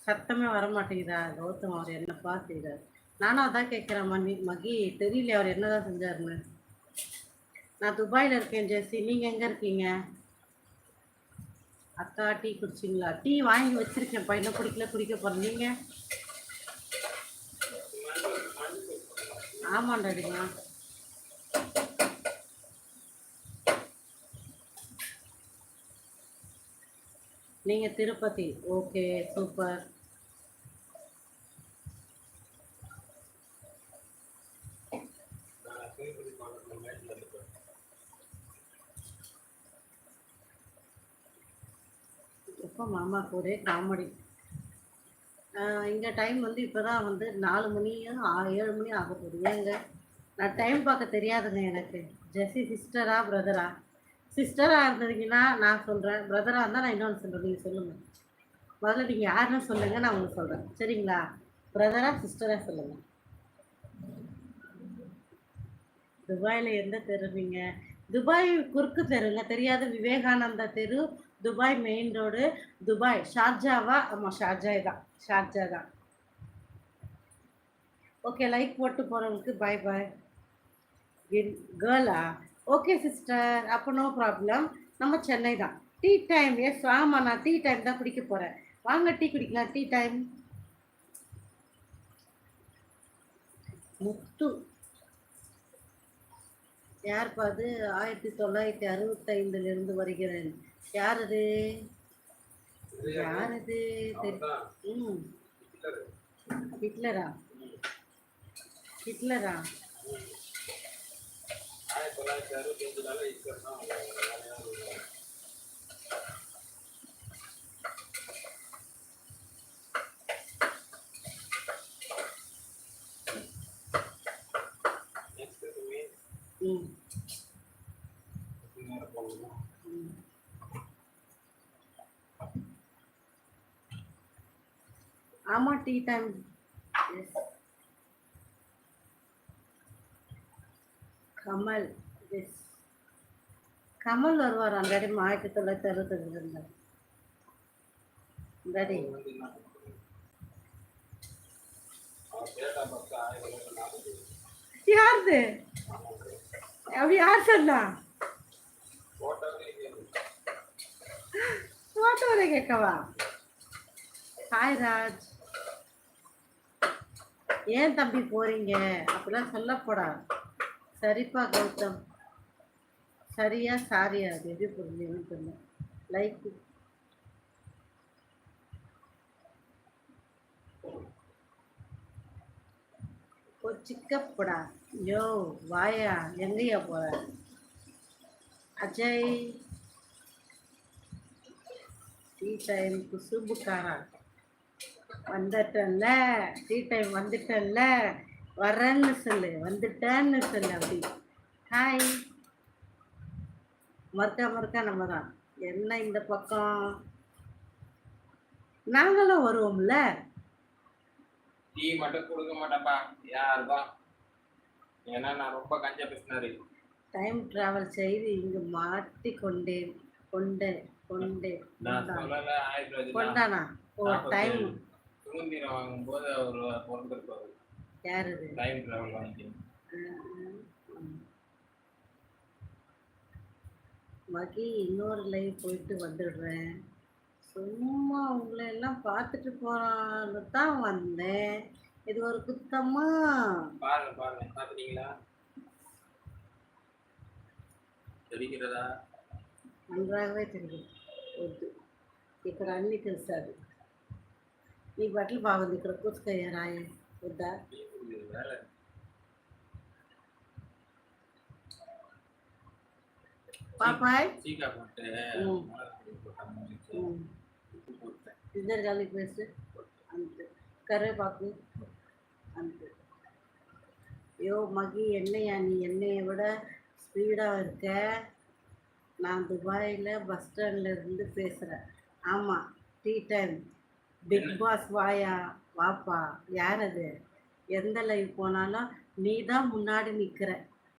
சத்தமே வர மாட்டேங்குதா? கௌதம் அவர் என்னப்பா செய்றாரு? நானும் அதான் கேட்குறேன் மகி தெரியலையே அவர் என்னதான் செஞ்சாருன்னு. நான் துபாயில இருக்கேன் ஜெசி. நீங்க எங்க இருக்கீங்க? அக்கா டீ குடிச்சிங்களா? டீ வாங்கி வச்சிருக்கேன்ப்பா, இன்னும் குடிக்கல, குடிக்க போறேன். நீங்க? ஆமாண்டாடிமா. நீங்க திருப்பதி. Okay, super. எப்போ மாமாவுக்கு ஒரே காமெடி. இங்கே டைம் வந்து இப்போ தான் வந்து 4 மணியும் 7 மணி ஆக போகுது. ஏங்க நான் டைம் பார்க்க தெரியாதுங்க எனக்கு. ஜெஸ்ஸி சிஸ்டரா பிரதரா? சிஸ்டராக இருந்ததுங்கன்னா நான் சொல்கிறேன், பிரதராக இருந்தால் நான் இன்னொன்று சொல்கிறேன். நீங்கள் சொல்லுங்கள் முதல்ல, நீங்கள் யாருன்னு சொல்லுங்கள், நான் உங்களுக்கு சொல்கிறேன். சரிங்களா? பிரதரா சிஸ்டராக சொல்லுங்கள். துபாயில் எந்த தெரு? நீங்கள் துபாய் குறுக்கு தெருங்க, தெரியாது? விவேகானந்தா தெரு, துபாய் மெயின் ரோடு. துபாய் ஷார்ஜாவா? ஆமாம், ஷார்ஜா தான், ஷார்ஜா தான். ஓகே, லைக் போட்டு போகிறவங்களுக்கு பாய் பாய். கேர்ளா? ஓகே சிஸ்டர், அப்போ நோ ப்ராப்ளம். நம்ம சென்னை தான். Tea time? எஸ், ஆமாம், நான் டீ டைம் தான் குடிக்க போகிறேன். வாங்க டீ குடிக்கலாம். Tea time. முத்து யார்ப்பா அது? 1965 வருகிறேன். யார் அது? யார் அது? ம், ஹிட்லரா? ஹிட்லரா? ம், ஆமாம், tea time. Yes. Kamal. Yes, Kamal வருவார் அண்டாடி 1965 டாடி. யாருது? அப்படி யார் சொன்னா? ஃபோட்டோவில் கேட்கவா? ஹாய் ராஜ். ஏன் தம்பி போறீங்க? அப்படிலாம் சொல்லப்போடா. சரிப்பா கௌதம். சரியா சாரியா? அது எப்படி புரிஞ்சுன்னு தெரியல. லைக் சிக்கப்படா. யோ வாயா, எங்கேயா போற? அஜய் டீ டைம் குசும்புக்காரா? வந்துட்டேன்ல, டீ டைம் வந்துட்டேன்ல, வரேன்னு சொல்லு, வந்துட்டேன்னு சொல்லு. அப்படி ஹாய். மறுக்கா நம்ம தான். என்ன இந்த பக்கம் நாங்களும் வருவோம்ல. டீ மட்டும் கொடுக்க மாட்டேப்பா யாருப்பா, ஏன்னா நான் ரொம்ப கஞ்சா பேசினாரு. டைம் டிராவல் செய்து இங்கு மாட்டி கொண்டேன். கொண்டானா? ஓ, டைம் சுதந்திரம் வாங்கும்போது அவர் பிறந்திருப்பாரு. யாரு? டைம் டிராவல் வாங்கிக்கணும். மகி இன்னொரு லைவ் போயிட்டு வந்துடுறேன். சும்மா உங்களை எல்லாம் பார்த்துட்டு போறான்னு தான் வந்தேன். இது ஒரு குத்தமா? பாருங்க பாத்துட்டீங்களா? தெரிகிறதா? நன்றாகவே தெரியும். ఇక్కడ అన్ని తెలుసాడు. నీ బట్టలు బాగుంది. ఇక్కడ కూర్చుకోయ్యా రాయ వద్దా? పాపాయ్ ఇద్దరు కలిపి వేస్తే అంతే. కరివేపాకు అంతే. ஐயோ மகி, என்னையா நீ என்னையை விட ஸ்பீடாக இருக்க. நான் துபாயில் பஸ் ஸ்டாண்டில் இருந்து பேசுகிறேன். ஆமாம், டீ டைம். பிக் பாஸ் வாயா, வாப்பா. யார் அது? எந்த லைவ் போனாலும் நீ தான் முன்னாடி நிற்கிற.